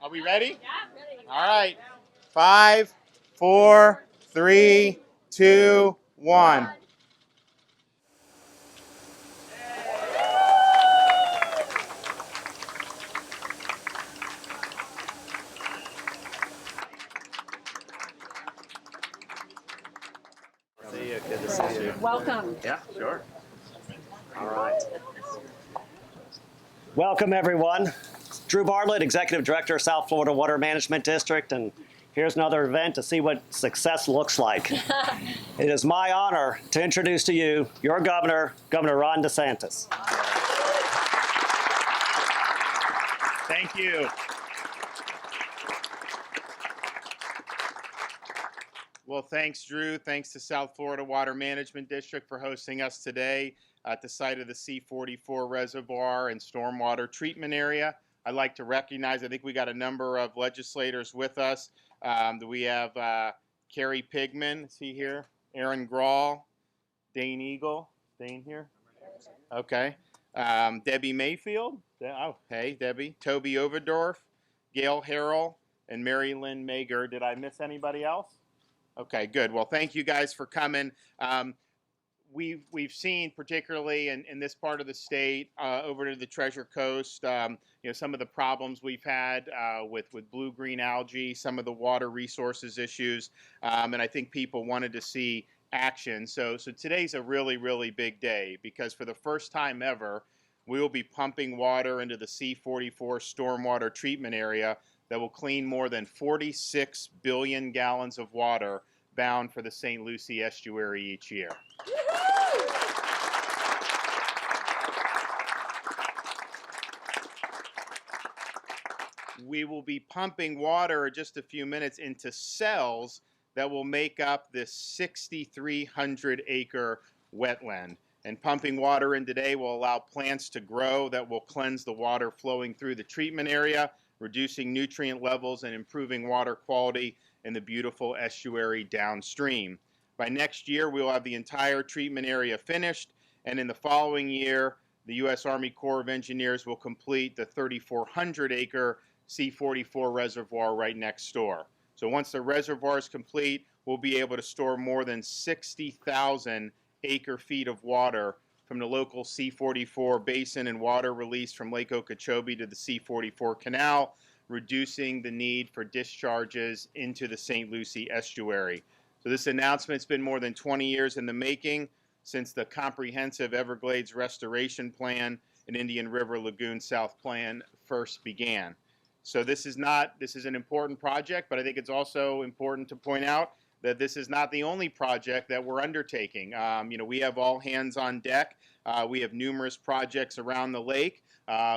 Are we ready? All right. 5, 4, 3, 2, 1. See you. Good to see you. Welcome. Yeah, sure. All right. Welcome, everyone. Drew Bartlett, Executive Director, South Florida Water Management District, and here's another event to see what success looks like. It is my honor to introduce to you your governor, Governor Ron DeSantis. Thank you. Well, thanks, Drew. Thanks to South Florida Water Management District for hosting us today at the site of the C-44 Reservoir and Stormwater Treatment Area. I'd like to recognize, I think we got a number of legislators with us. We have Carrie Pigman, is he here? Aaron Grawl, Dane Eagle. Dane here? Okay. Debbie Mayfield. Oh, hey, Debbie. Toby Overdorf, Gail Harrell, and Mary Lynn Mager. Did I miss anybody else? Okay, good. Well, thank you guys for coming. We've seen, particularly in this part of the state, over to the Treasure Coast, some of the problems we've had with blue-green algae, some of the water resources issues, and I think people wanted to see action. So today's a really, really big day because for the first time ever, we will be pumping water into the C-44 stormwater treatment area that will clean more than 46 billion gallons of water bound for the St. Lucie estuary each year. We will be pumping water in just a few minutes into cells that will make up this 6,300 acre wetland. And pumping water in today will allow plants to grow that will cleanse the water flowing through the treatment area, reducing nutrient levels and improving water quality in the beautiful estuary downstream. By next year, we will have the entire treatment area finished, and in the following year, the U.S. Army Corps of Engineers will complete the 3,400 acre C-44 reservoir right next door. So once the reservoir is complete, we'll be able to store more than 60,000 acre feet of water from the local C-44 basin and water released from Lake Okeechobee to the C-44 canal, reducing the need for discharges into the St. Lucie estuary. So this announcement's been more than 20 years in the making since the comprehensive Everglades restoration plan and Indian River Lagoon South plan first began. So this is an important project, but I think it's also important to point out that this is not the only project that we're undertaking. We have all hands on deck. We have numerous projects around the lake.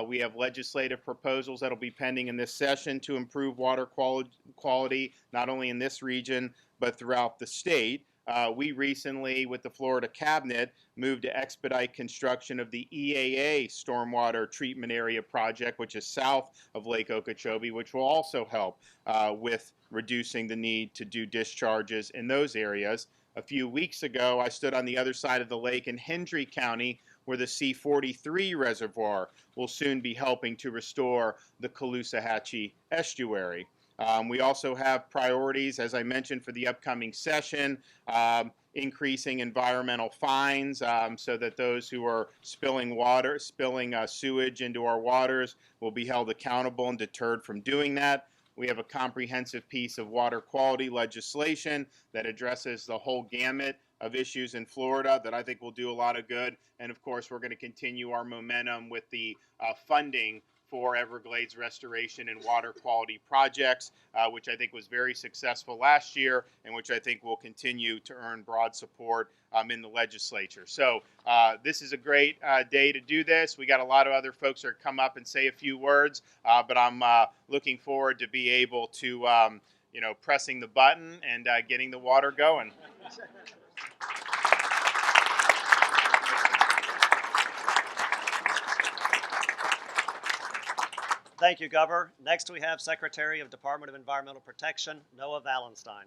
We have legislative proposals that will be pending in this session to improve water quality, not only in this region, but throughout the state. We recently, with the Florida Cabinet, moved to expedite construction of the EAA Stormwater Treatment Area project, which is south of Lake Okeechobee, which will also help with reducing the need to do discharges in those areas. A few weeks ago, I stood on the other side of the lake in Hendry County, where the C-43 reservoir will soon be helping to restore the Caloosahatchee estuary. We also have priorities, as I mentioned, for the upcoming session, increasing environmental fines so that those who are spilling sewage into our waters will be held accountable and deterred from doing that. We have a comprehensive piece of water quality legislation that addresses the whole gamut of issues in Florida that I think will do a lot of good. And of course, we're going to continue our momentum with the funding for Everglades restoration and water quality projects, which I think was very successful last year and which I think will continue to earn broad support in the legislature. So this is a great day to do this. We got a lot of other folks that come up and say a few words, but I'm looking forward to be able to, pressing the button and getting the water going. Thank you, Governor. Next, we have Secretary of Department of Environmental Protection, Noah Valenstein.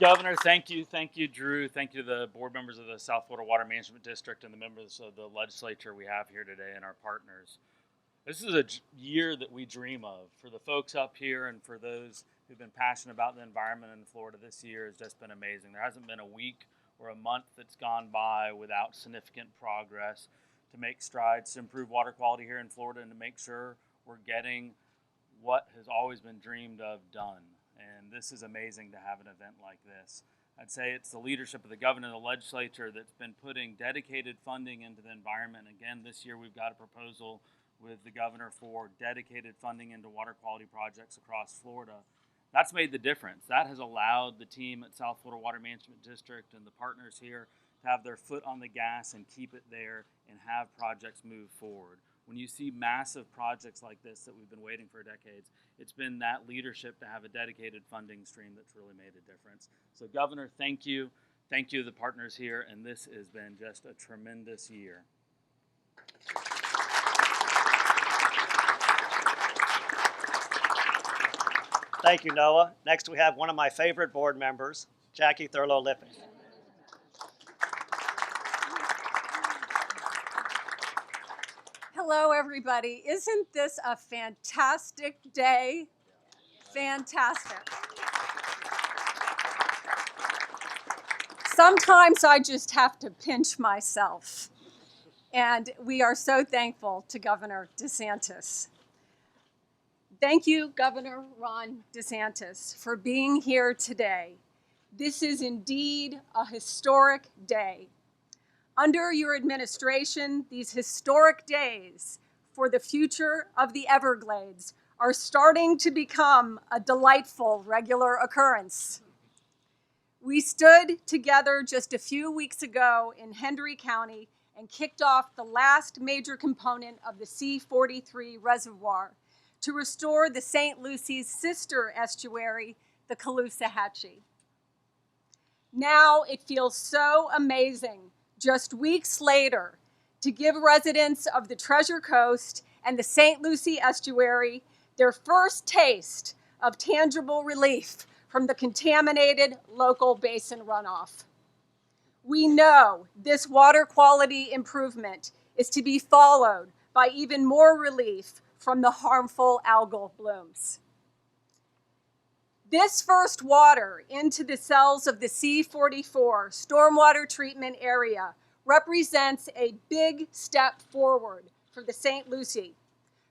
Governor, thank you, Drew. Thank you to the board members of the South Florida Water Management District and the members of the legislature we have here today and our partners. This is a year that we dream of. For the folks up here and for those who've been passionate about the environment in Florida, this year has just been amazing. There hasn't been a week or a month that's gone by without significant progress to make strides to improve water quality here in Florida and to make sure we're getting what has always been dreamed of done. And this is amazing to have an event like this. I'd say it's the leadership of the governor and the legislature that's been putting dedicated funding into the environment. Again, this year we've got a proposal with the governor for dedicated funding into water quality projects across Florida. That's made the difference. That has allowed the team at South Florida Water Management District and the partners here to have their foot on the gas and keep it there and have projects move forward. When you see massive projects like this that we've been waiting for decades, it's been that leadership to have a dedicated funding stream that's really made a difference. So Governor, thank you. Thank you to the partners here, and this has been just a tremendous year. Thank you, Noah. Next, we have one of my favorite board members, Jacqui Thurlow-Lippisch. Hello, everybody. Isn't this a fantastic day? Fantastic. Sometimes I just have to pinch myself. And we are so thankful to Governor DeSantis. Thank you, Governor Ron DeSantis, for being here today. This is indeed a historic day. Under your administration, these historic days for the future of the Everglades are starting to become a delightful regular occurrence. We stood together just a few weeks ago in Hendry County and kicked off the last major component of the C-44 reservoir to restore the St. Lucie's sister estuary, the Caloosahatchee. Now it feels so amazing, just weeks later, to give residents of the Treasure Coast and the St. Lucie estuary their first taste of tangible relief from the contaminated local basin runoff. We know this water quality improvement is to be followed by even more relief from the harmful algal blooms. This first water into the cells of the C-44 stormwater treatment area represents a big step forward for the St. Lucie.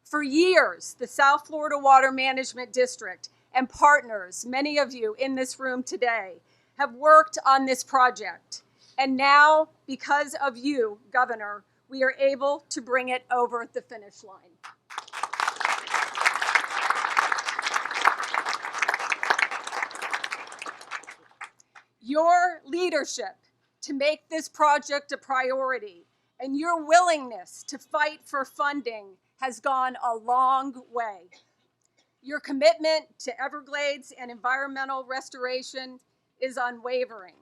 For years, the South Florida Water Management District and partners, many of you in this room today, have worked on this project. And now, because of you, Governor, we are able to bring it over the finish line. Your leadership to make this project a priority and your willingness to fight for funding has gone a long way. Your commitment to Everglades and environmental restoration is unwavering.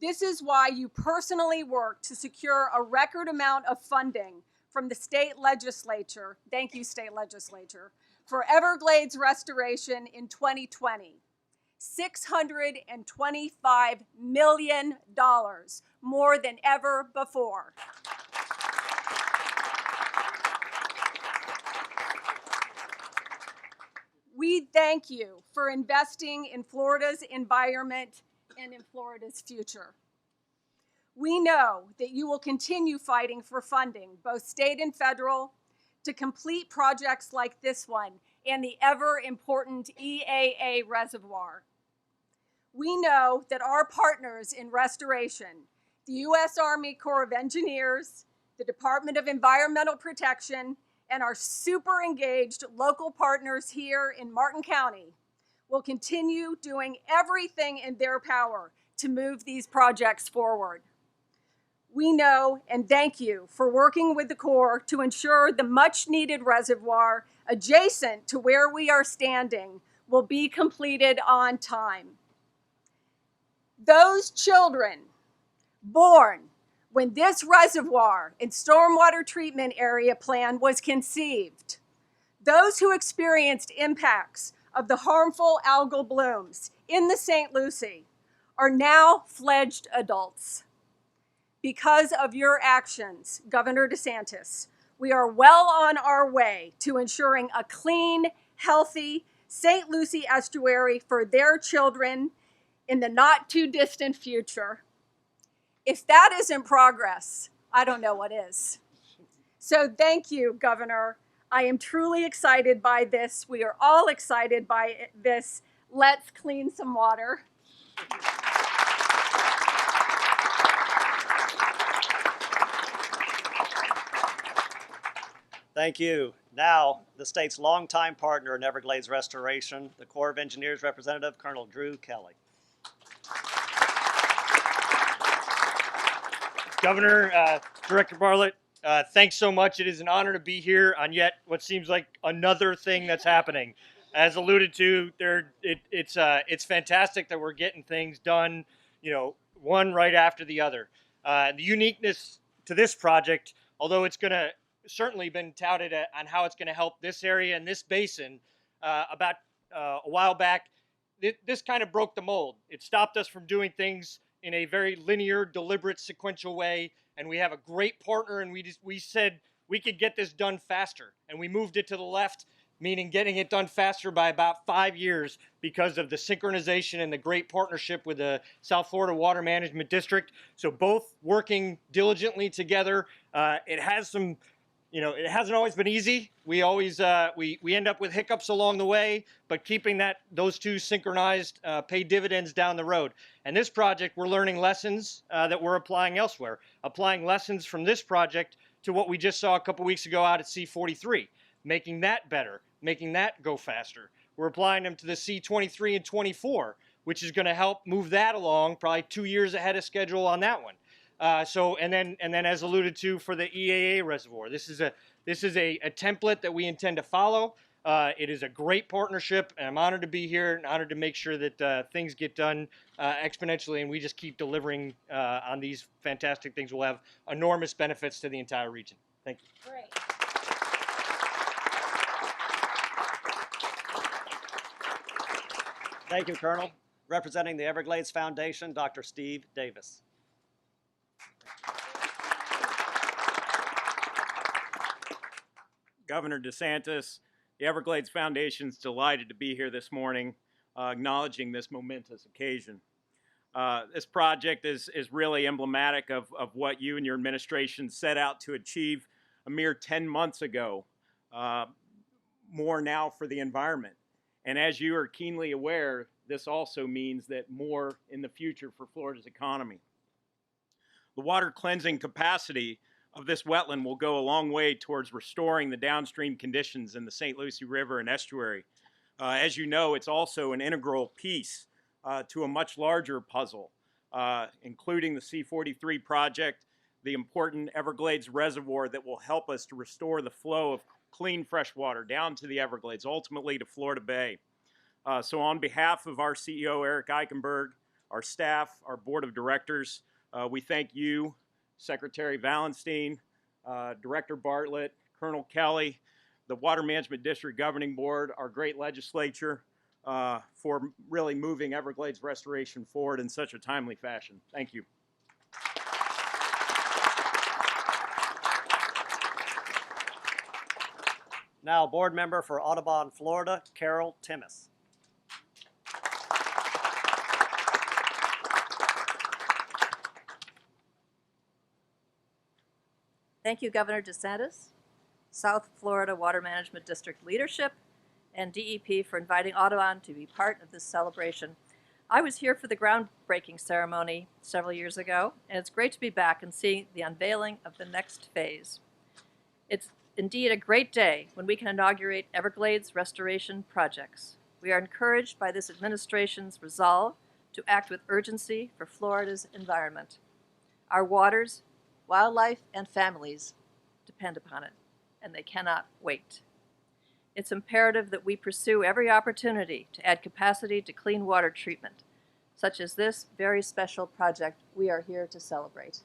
This is why you personally worked to secure a record amount of funding from the state legislature, thank you, state legislature, for Everglades restoration in 2020. $625 million, more than ever before. We thank you for investing in Florida's environment and in Florida's future. We know that you will continue fighting for funding, both state and federal, to complete projects like this one and the ever-important EAA reservoir. We know that our partners in restoration, the U.S. Army Corps of Engineers, the Department of Environmental Protection, and our super engaged local partners here in Martin County will continue doing everything in their power to move these projects forward. We know and thank you for working with the Corps to ensure the much-needed reservoir adjacent to where we are standing will be completed on time. Those children born when this reservoir and stormwater treatment area plan was conceived, those who experienced impacts of the harmful algal blooms in the St. Lucie are now fledged adults. Because of your actions, Governor DeSantis, we are well on our way to ensuring a clean, healthy St. Lucie estuary for their children in the not too distant future. If that isn't progress, I don't know what is. So thank you, Governor. I am truly excited by this. We are all excited by this. Let's clean some water. Thank you. Now, the state's longtime partner in Everglades restoration, the Corps of Engineers representative, Colonel Drew Kelly. Governor, Director Bartlett, thanks so much. It is an honor to be here on yet what seems like another thing that's happening. As alluded to, it's fantastic that we're getting things done, one right after the other. The uniqueness to this project, although it's going to certainly been touted on how it's going to help this area and this basin, about a while back, this kind of broke the mold. It stopped us from doing things in a very linear, deliberate, sequential way, and we have a great partner, and we said we could get this done faster, and we moved it to the left, meaning getting it done faster by about 5 years because of the synchronization and the great partnership with the South Florida Water Management District. So both working diligently together. It has some, it hasn't always been easy. We always we end up with hiccups along the way, but keeping those two synchronized pay dividends down the road. And this project, we're learning lessons that we're applying elsewhere, applying lessons from this project to what we just saw a couple weeks ago out at C-44, making that better, making that go faster. We're applying them to the C-23 and 24, which is going to help move that along, probably 2 years ahead of schedule on that one. And then as alluded to for the EAA reservoir, this is a template that we intend to follow. It is a great partnership, and I'm honored to be here and honored to make sure that things get done exponentially, and we just keep delivering on these fantastic things. Will have enormous benefits to the entire region. Thank you. Great. Thank you, Colonel. Representing the Everglades Foundation, Dr. Steve Davis. Governor DeSantis, the Everglades Foundation is delighted to be here this morning, acknowledging this momentous occasion. This project is really emblematic of what you and your administration set out to achieve a mere 10 months ago, more now for the environment. And as you are keenly aware, this also means that more in the future for Florida's economy. The water cleansing capacity of this wetland will go a long way towards restoring the downstream conditions in the St. Lucie River and estuary. As you know, it's also an integral piece to a much larger puzzle, including the C-43 project, the important Everglades Reservoir that will help us to restore the flow of clean fresh water down to the Everglades, ultimately to Florida Bay. So on behalf of our CEO, Eric Eichenberg, our staff, our board of directors, we thank you, Secretary Valenstein, Director Bartlett, Colonel Kelly, the Water Management District Governing Board, our great legislature, for really moving Everglades restoration forward in such a timely fashion. Thank you. Now, board member for Audubon, Florida, Carol Timmis. Thank you, Governor DeSantis, South Florida Water Management District leadership, and DEP for inviting Audubon to be part of this celebration. I was here for the groundbreaking ceremony several years ago, and it's great to be back and see the unveiling of the next phase. It's indeed a great day when we can inaugurate Everglades restoration projects. We are encouraged by this administration's resolve to act with urgency for Florida's environment. Our waters, wildlife, and families depend upon it, and they cannot wait. It's imperative that we pursue every opportunity to add capacity to clean water treatment, such as this very special project we are here to celebrate.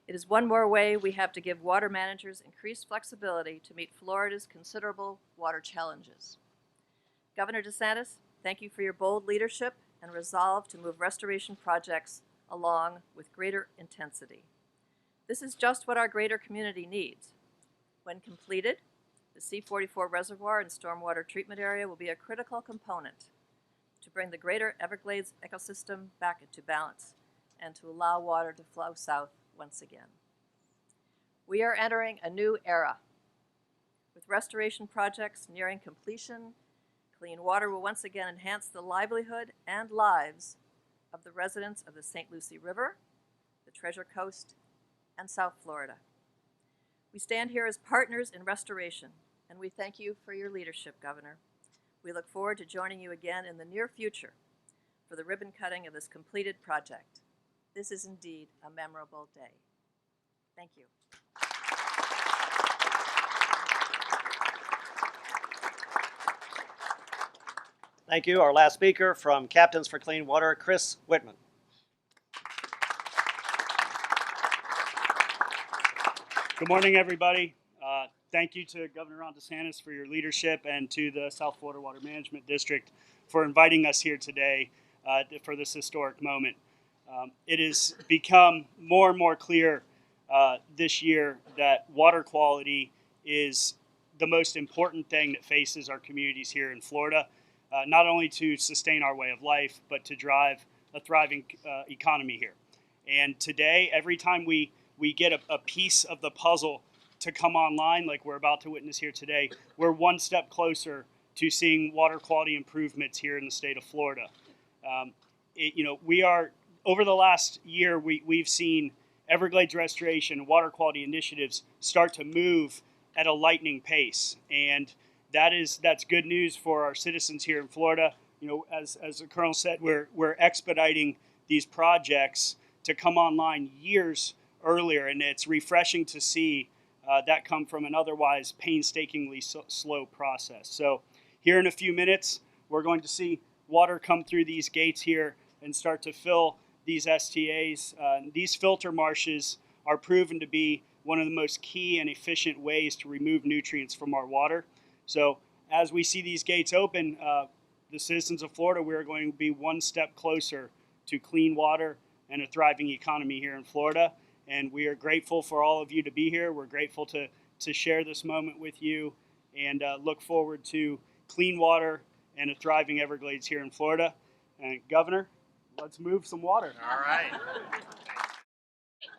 It is one more way we have to give water managers increased flexibility to meet Florida's considerable water challenges. Governor DeSantis, thank you for your bold leadership and resolve to move restoration projects along with greater intensity. This is just what our greater community needs. When completed, the C-44 Reservoir and stormwater treatment area will be a critical component to bring the greater Everglades ecosystem back into balance and to allow water to flow south once again. We are entering a new era. With restoration projects nearing completion, clean water will once again enhance the livelihood and lives of the residents of the St. Lucie River, the Treasure Coast, and South Florida. We stand here as partners in restoration, and we thank you for your leadership, Governor. We look forward to joining you again in the near future for the ribbon cutting of this completed project. This is indeed a memorable day. Thank you. Thank you. Our last speaker from Captains for Clean Water, Chris Wittman. Good morning, everybody. Thank you to Governor Ron DeSantis for your leadership and to the South Florida Water Management District for inviting us here today for this historic moment. It has become more and more clear this year that water quality is the most important thing that faces our communities here in Florida, not only to sustain our way of life, but to drive a thriving economy here. And today, every time we get a piece of the puzzle to come online, like we're about to witness here today, we're one step closer to seeing water quality improvements here in the state of Florida. We are, over the last year, we've seen Everglades restoration and water quality initiatives start to move at a lightning pace. And that's good news for our citizens here in Florida. As the Colonel said, we're expediting these projects to come online years earlier, and it's refreshing to see that come from an otherwise painstakingly slow process. So here in a few minutes, we're going to see water come through these gates here and start to fill these STAs. These filter marshes are proven to be one of the most key and efficient ways to remove nutrients from our water. So as we see these gates open, the citizens of Florida, we are going to be one step closer to clean water and a thriving economy here in Florida. And we are grateful for all of you to be here. We're grateful to share this moment with you, and look forward to clean water and a thriving Everglades here in Florida. And Governor, let's move some water. All right.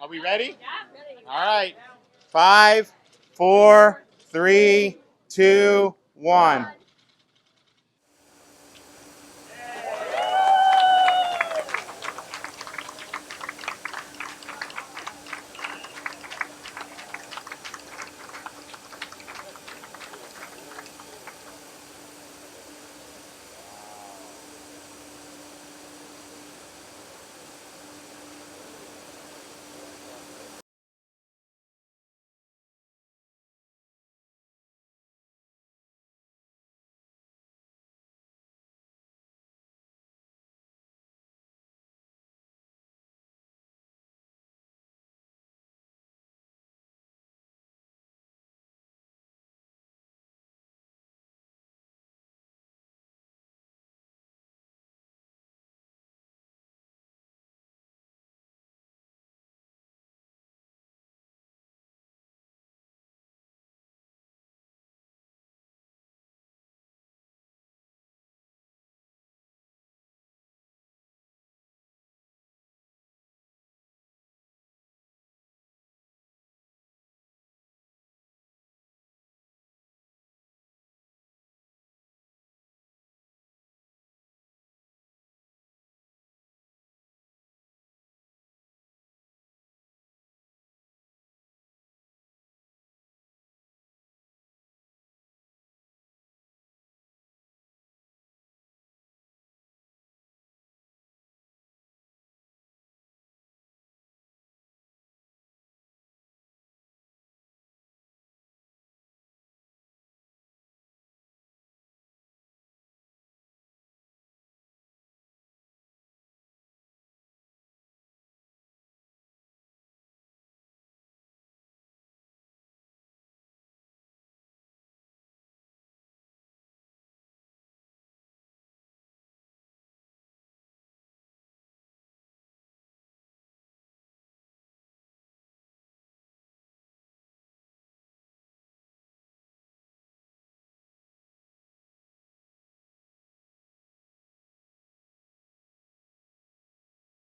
Are we ready? Yeah, ready. All right. 5, 4, 3, 2, 1.